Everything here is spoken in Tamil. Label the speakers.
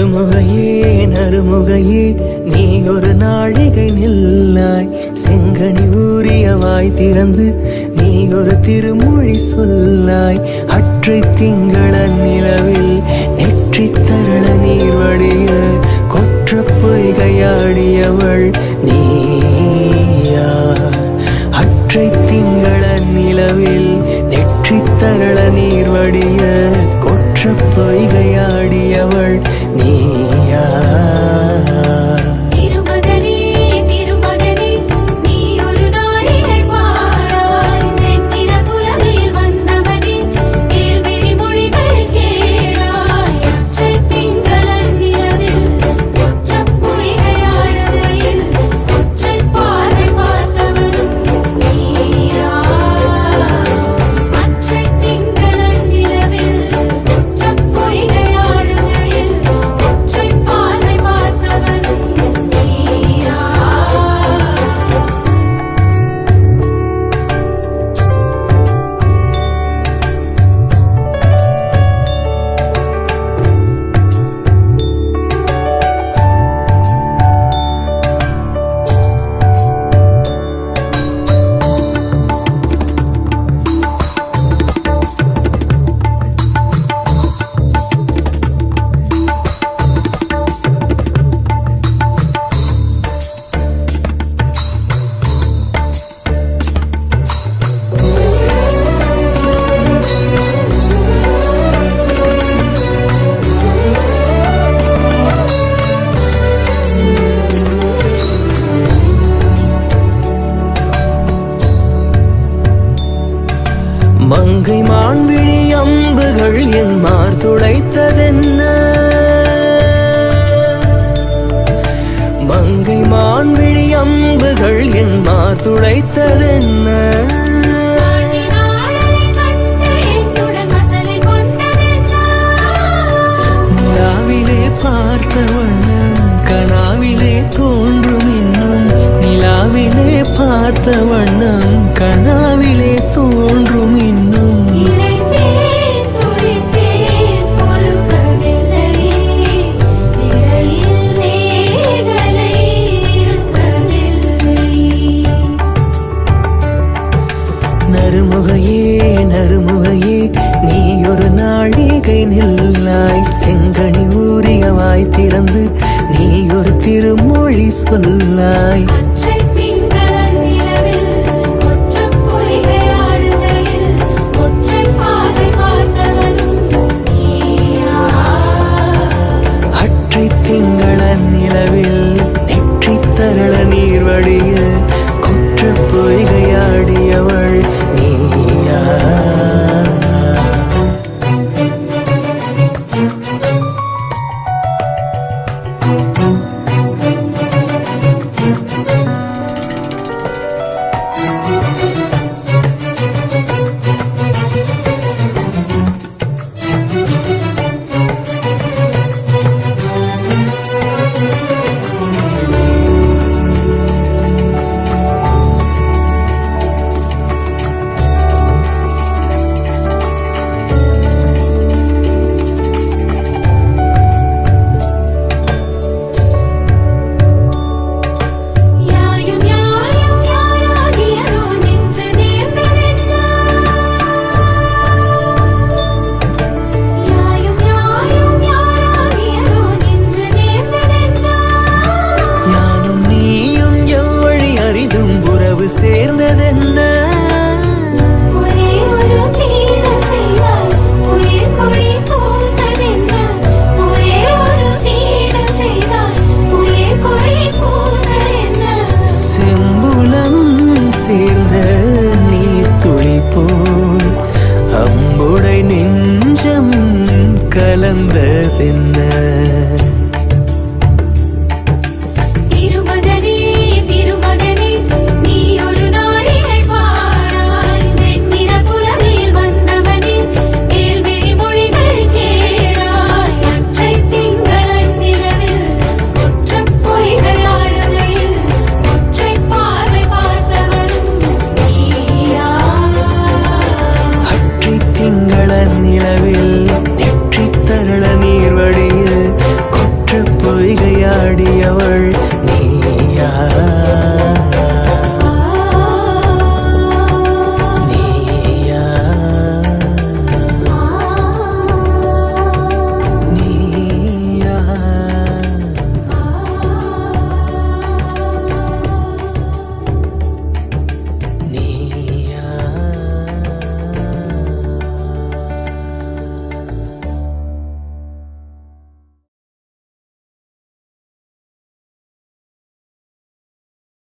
Speaker 1: நறுமுகையே நறுமுகையே நீ ஒரு நாழிகை நில்லாய். செங்கனி ஊறிய வாய் திறந்து நீ ஒரு திருமொழி சொல்லாய். அற்றை திங்கள நிலவில் நெற்றி தரள நீர் வடிய கொற்ற பொய்கையாடியவள் நீயா. அற்றை திங்கள நிலவில் நெற்றி தரள நீர் வடிய கொற்ற பொய்கையாடியவள் நீயா. மங்கை மான்விழி அம்புகள் என் மார் துளைத்ததென்ன? மங்கை மான்விழி அம்புகள் என் மார் துளைத்ததென்ன? நிலாவிலே பார்த்த வண்ணம் கனாவிலே தோன்றும் இன்னும். நிலாவிலே பார்த்த வண்ணம் கனாவிலே தோன்றும் இன்னும். நறுமுகையே நறுமுகையே நீ ஒரு நாழிகை நில்லாய். செங்கனி ஊறிய வாய் திறந்து நீ ஒரு திருமொழி சொல்லாய். அற்றை திங்கள நிலவில் நெற்றி தரள நீர் வடிய கொற்ற பொய்கையாடியவள் நீயா. சேர்ந்ததென்ன? செம்புலம் சேர்ந்த நீர் துளி போல் அம்புடை நெஞ்சம் கலந்ததென்ன? நில